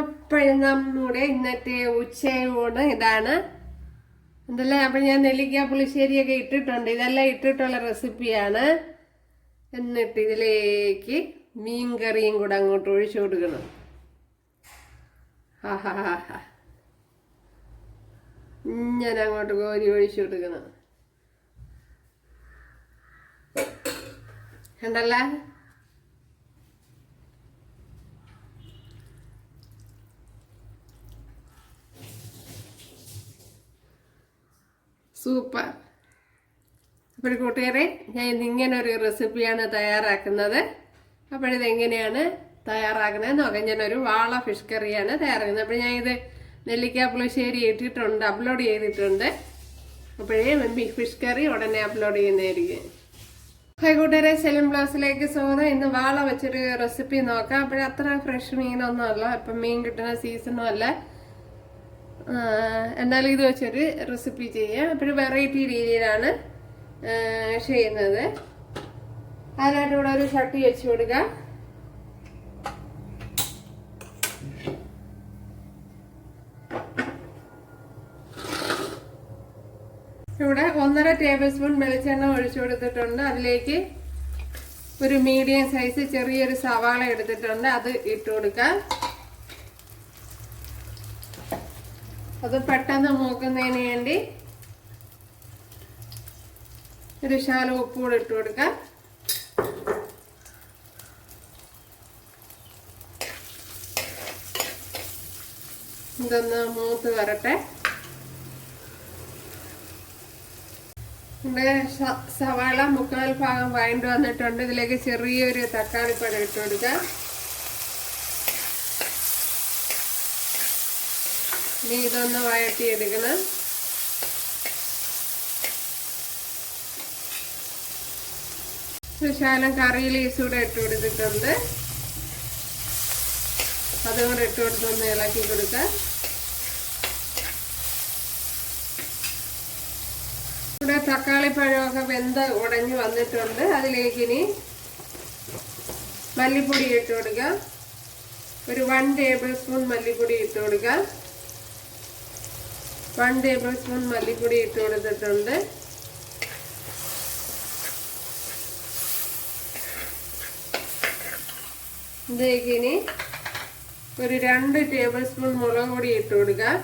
അപ്പോഴും നമ്മുടെ ഇന്നത്തെ ഉച്ചയൂണ് ഇതാണ്. എന്തല്ലേ, അപ്പൊ ഞാൻ നെല്ലിക്ക പുളിശ്ശേരിയൊക്കെ ഇട്ടിട്ടുണ്ട്. ഇതെല്ലാം ഇട്ടിട്ടുള്ള റെസിപ്പിയാണ്. എന്നിട്ട് ഇതിലേക്ക് മീൻ കറിയും കൂടെ അങ്ങോട്ട് ഒഴിച്ചു കൊടുക്കണം. ഇങ്ങനെ അങ്ങോട്ട് കോരി ഒഴിച്ചു കൊടുക്കണം. കണ്ടല്ല, സൂപ്പർ. അപ്പോൾ കൂട്ടുകാരെ, ഞാൻ ഇന്നിങ്ങനെ ഒരു റെസിപ്പിയാണ് തയ്യാറാക്കുന്നത്. അപ്പോഴിതെങ്ങനെയാണ് തയ്യാറാക്കുന്നത് നോക്കാം. ഞാനൊരു വാള ഫിഷ് കറിയാണ് തയ്യാറാക്കുന്നത്. അപ്പോൾ ഞാൻ ഇത് നെല്ലിക്ക പുളിശ്ശേരി ഇട്ടിട്ടുണ്ട്, അപ്ലോഡ് ചെയ്തിട്ടുണ്ട്. അപ്പോഴേ ഫിഷ് കറി ഉടനെ അപ്ലോഡ് ചെയ്യുന്നതായിരിക്കും. ഹായ് കൂട്ടുകാരെ, സെലിം ബ്ലൗസിലേക്ക് സ്വാഗതം. ഇന്ന് വാള വെച്ചൊരു റെസിപ്പി നോക്കാം. അപ്പോഴത്ര ഫ്രഷ് മീനൊന്നും അല്ല, ഇപ്പം മീൻ കിട്ടുന്ന സീസണും അല്ല. എന്നാലും ഇത് വെച്ചൊരു റെസിപ്പി ചെയ്യാം. അപ്പോഴും വെറൈറ്റി രീതിയിലാണ് ചെയ്യുന്നത്. അതിനായിട്ട് ഇവിടെ ഒരു ചട്ടി വെച്ച് കൊടുക്കാം. ഇവിടെ 1.5 ടേബിൾ സ്പൂൺ വെളിച്ചെണ്ണ ഒഴിച്ചു കൊടുത്തിട്ടുണ്ട്. അതിലേക്ക് ഒരു മീഡിയം സൈസ് ചെറിയൊരു സവാള എടുത്തിട്ടുണ്ട്, അത് ഇട്ട് കൊടുക്കാം. അത് പെട്ടെന്ന് മൂക്കുന്നതിന് വേണ്ടി ഒരു ശകലം ഉപ്പ് കൂടെ ഇട്ട് കൊടുക്കാം. ഇതൊന്ന് മൂത്ത് വരട്ടെ. ഇവിടെ സവാള 3/4 ഭാഗം വഴണ്ട് വന്നിട്ടുണ്ട്. ഇതിലേക്ക് ചെറിയൊരു തക്കാളിപ്പഴം ഇട്ട് കൊടുക്കാം. ഇനി ഇതൊന്ന് വഴറ്റിയെടുക്കണം. ശകലം കറി ലീവ്സ് കൂടെ ഇട്ട് കൊടുത്തിട്ടുണ്ട്, അതും കൂടെ ഇട്ട് കൊടുത്തൊന്ന് ഇളക്കി കൊടുക്കാം. ഇവിടെ തക്കാളിപ്പഴമൊക്കെ വെന്ത് ഉടഞ്ഞു വന്നിട്ടുണ്ട്. അതിലേക്ക് ഇനി മല്ലിപ്പൊടി ഇട്ട് കൊടുക്കാം. ഒരു 1 ടേബിൾ സ്പൂൺ മല്ലിപ്പൊടി ഇട്ട് കൊടുക്കാം. 1 ടേബിൾ സ്പൂൺ മല്ലിപ്പൊടി ഇട്ട് കൊടുത്തിട്ടുണ്ട്. ഇതിലേക്ക് ഇനി ഒരു 2 ടേബിൾ സ്പൂൺ മുളക് പൊടി ഇട്ട് കൊടുക്കാം.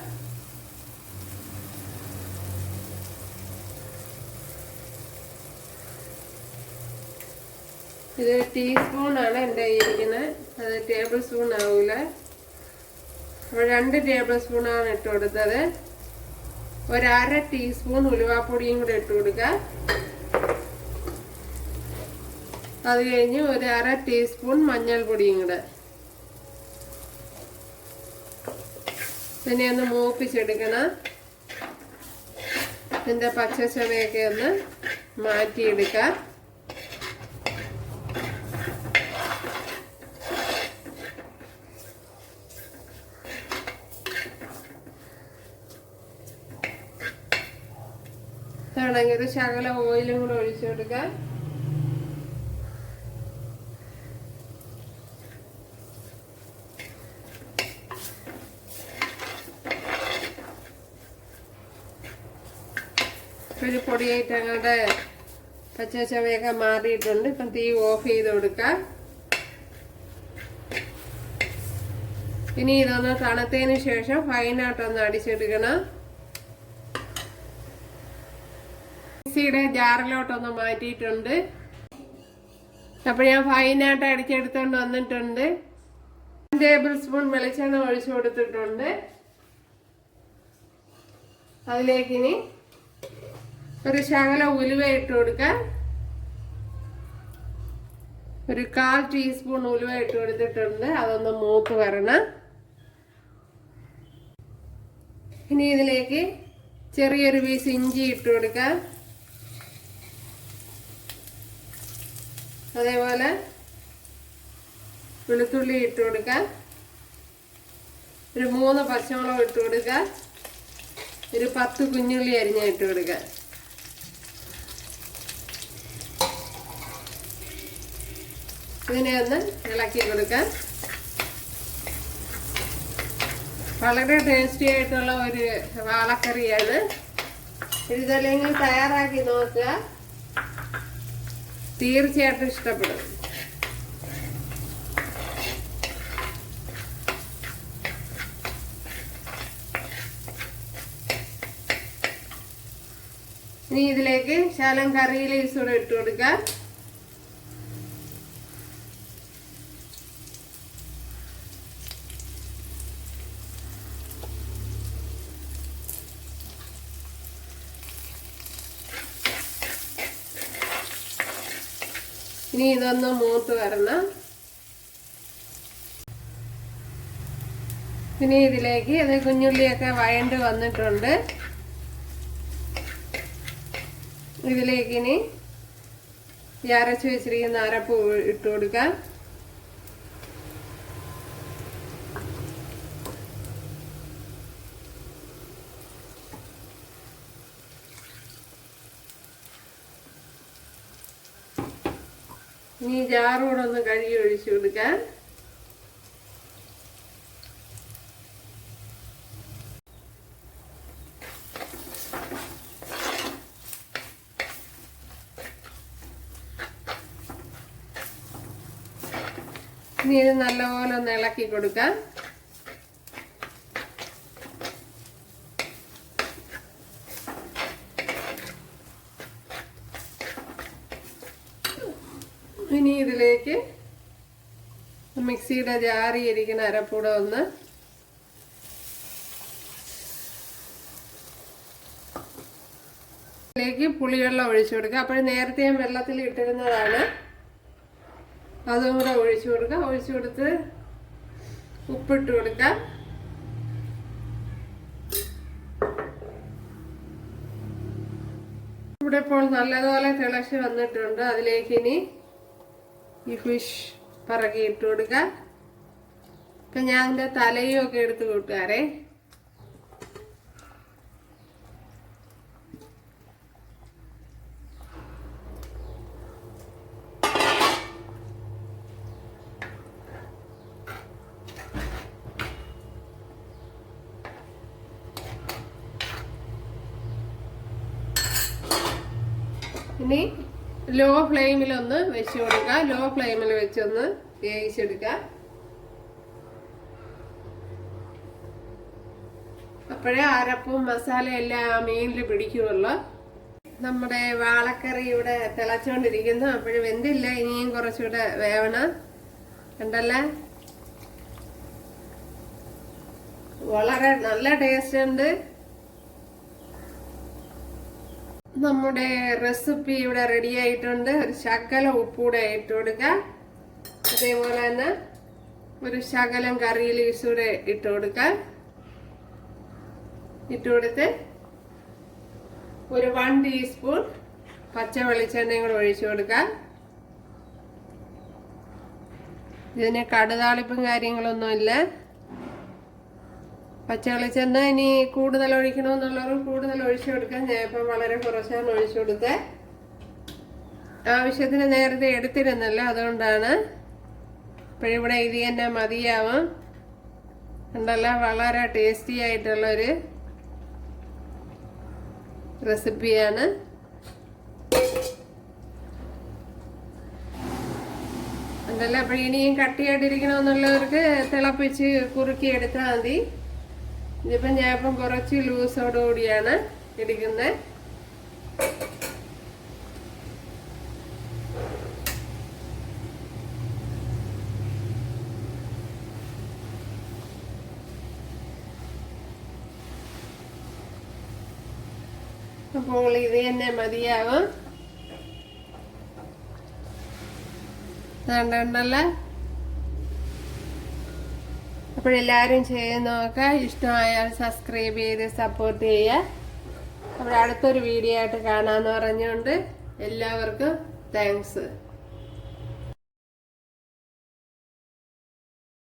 ഇത് ടീസ്പൂണാണ് എൻ്റെ ഇരിക്കുന്നത്, അത് ടേബിൾ സ്പൂൺ ആവൂല. അപ്പോൾ 2 ടേബിൾ സ്പൂണാണ് ഇട്ട് കൊടുത്തത്. ഒരു 1/2 ടീസ്പൂൺ ഉലുവാപ്പൊടിയും കൂടെ ഇട്ട് കൊടുക്കുക. അത് കഴിഞ്ഞ് ഒരു 1/2 ടീസ്പൂൺ മഞ്ഞൾപ്പൊടിയും കൂടെ. പിന്നെ ഒന്ന് മൂപ്പിച്ചെടുക്കണം. ഇതിൻ്റെ പച്ചച്ചവയൊക്കെ ഒന്ന് മാറ്റിയെടുക്കാം. ആണെങ്കിൽ ഒരു ശകലം ഓയിലും കൂടെ ഒഴിച്ചു കൊടുക്കാം. ഒരു പൊടിയായിട്ട് അങ്ങോട്ട് പച്ചച്ചവയൊക്കെ മാറിയിട്ടുണ്ട്. ഇപ്പം തീ ഓഫ് ചെയ്ത് കൊടുക്കാം. ഇനി ഇതൊന്ന് തണുത്തതിന് ശേഷം ഫൈനായിട്ടൊന്ന് അടിച്ചെടുക്കണം. മിക്സിയുടെ ജാറിലോട്ടൊന്ന് മാറ്റിയിട്ടുണ്ട്. അപ്പോൾ ഞാൻ ഫൈനായിട്ട് അടിച്ചെടുത്തോണ്ട് വന്നിട്ടുണ്ട്. 1 ടേബിൾ സ്പൂൺ വെളിച്ചെണ്ണ ഒഴിച്ചു കൊടുത്തിട്ടുണ്ട്. അതിലേക്ക് ഇനി ഒരു ശകലം ഉലുവ ഇട്ട് കൊടുക്കാം. ഒരു 1/4 ടീസ്പൂൺ ഉലുവ ഇട്ട് കൊടുത്തിട്ടുണ്ട്. അതൊന്ന് മൂത്ത് വരണം. ഇനി ഇതിലേക്ക് ചെറിയൊരു പീസ് ഇഞ്ചി ഇട്ട് കൊടുക്കാം. അതേപോലെ വെളുത്തുള്ളി ഇട്ട് കൊടുക്കാം. ഒരു 3 പച്ചമുളക് ഇട്ട് കൊടുക്കാം. ഒരു 10 കുഞ്ഞുള്ളി അരിഞ്ഞ ഇട്ട് കൊടുക്കാം. ഇതിനെ ഒന്ന് ഇളക്കി കൊടുക്കാം. വളരെ ടേസ്റ്റി ആയിട്ടുള്ള ഒരു വാളക്കറിയാണ്. ഇതല്ലെങ്കിൽ തയ്യാറാക്കി നോക്കുക, തീർച്ചയായിട്ടും ഇഷ്ടപ്പെടും. ഇനി ഇതിലേക്ക് ശകലം കറി ലീവ്സ് കൂടെ ഇട്ട് കൊടുക്കാം. ഇനി ഇതൊന്ന് മൂത്ത് വരണം. ഇനി ഇതിലേക്ക് അത് കുഞ്ഞുള്ളിയൊക്കെ വഴണ്ട് വന്നിട്ടുണ്ട്. ഇതിലേക്ക് ഇനി അരച്ച് വെച്ചിരിക്കുന്ന അരപ്പ് ഇട്ട് കൊടുക്കാം. ഇനി ജാറൂടെ ഒന്ന് കഴുകി ഒഴിച്ചു കൊടുക്കാം. ഇനി ഇത് നല്ലപോലെ ഒന്ന് ഇളക്കി കൊടുക്കാം. ഇനി ഇതിലേക്ക് മിക്സിയുടെ ജാറിയിരിക്കുന്ന അരപ്പൂടെ ഒന്ന് ഇതിലേക്ക് പുളിവെള്ളം ഒഴിച്ചു കൊടുക്കുക. അപ്പോൾ നേരത്തെ ഞാൻ വെള്ളത്തിൽ ഇട്ടിരുന്നതാണ്, അതും കൂടെ ഒഴിച്ചു കൊടുക്കുക. ഒഴിച്ചു കൊടുത്ത് ഉപ്പിട്ട് കൊടുക്കാം. ഇവിടെ ഇപ്പോൾ നല്ലതുപോലെ തിളച്ച് വന്നിട്ടുണ്ട്. അതിലേക്ക് ഇനി ഈ ഫിഷ് പറക്കി ഇട്ട് കൊടുക്കുക. ഇപ്പം ഞാൻ അതിൻ്റെ തലയും ഒക്കെ എടുത്ത് കൂട്ടുകാരെ. ഇനി ലോ ഫ്ലെയിമിലൊന്ന് വെച്ച് കൊടുക്കുക. ലോ ഫ്ലെയിമിൽ വെച്ചൊന്ന് വേവിച്ചെടുക്കുക. അപ്പോഴേ അരപ്പും മസാലയും എല്ലാം ആ മീനിൽ പിടിക്കുമല്ലോ. നമ്മുടെ വാളക്കറി ഇവിടെ തിളച്ചുകൊണ്ടിരിക്കുന്നു. അപ്പോഴും വെന്തില്ല, ഇനിയും കുറച്ചുകൂടെ വേവണം. കണ്ടല്ലേ, വളരെ നല്ല ടേസ്റ്റ് ഉണ്ട്. നമ്മുടെ റെസിപ്പി ഇവിടെ റെഡി ആയിട്ടുണ്ട്. ഒരു ശകലം ഉപ്പൂടെ ഇട്ട് കൊടുക്കുക. അതേപോലെ തന്നെ ഒരു ശകലം കറി ലീവ്സ് കൂടെ ഇട്ട് കൊടുക്കുക. ഇട്ട് കൊടുത്ത് ഒരു 1 ടീസ്പൂൺ പച്ച വെളിച്ചെണ്ണയും കൂടെ ഒഴിച്ചു കൊടുക്കുക. ഇതിന് കടുതാളിപ്പും കാര്യങ്ങളൊന്നുമില്ല. പച്ച വെളിച്ചെണ്ണ ഇനി കൂടുതൽ ഒഴിക്കണമെന്നുള്ളവർ കൂടുതൽ ഒഴിച്ചു കൊടുക്കാം. ഞാൻ ഇപ്പം വളരെ കുറച്ചാണ് ഒഴിച്ചു കൊടുത്തത്. ആവശ്യത്തിന് നേരത്തെ എടുത്തിരുന്നല്ലോ, അതുകൊണ്ടാണ്. ഇപ്പോഴിവിടെ ഇത് തന്നെ മതിയാവും. ഉണ്ടല്ലോ, വളരെ ടേസ്റ്റി ആയിട്ടുള്ളൊരു റെസിപ്പിയാണ്. ഉണ്ടല്ലോ, അപ്പോൾ ഇനിയും കട്ടിയായിട്ടിരിക്കണമെന്നുള്ളവർക്ക് തിളപ്പിച്ച് കുറുക്കി എടുത്താൽ മതി. ഇതിപ്പം ഞാൻ ഇപ്പം കുറച്ച് ലൂസോടുകൂടിയാണ് എടുക്കുന്നത്. അപ്പോൾ ഇത് തന്നെ മതിയാവും. ഉണ്ടല്ലോ, അപ്പോഴെല്ലാവരും ചെയ്ത് നോക്കുക. ഇഷ്ടമായാൽ സബ്സ്ക്രൈബ് ചെയ്ത് സപ്പോർട്ട് ചെയ്യുക. അപ്പോൾ അടുത്തൊരു വീഡിയോ ആയിട്ട് കാണാമെന്ന് പറഞ്ഞുകൊണ്ട് എല്ലാവർക്കും താങ്ക്സ്.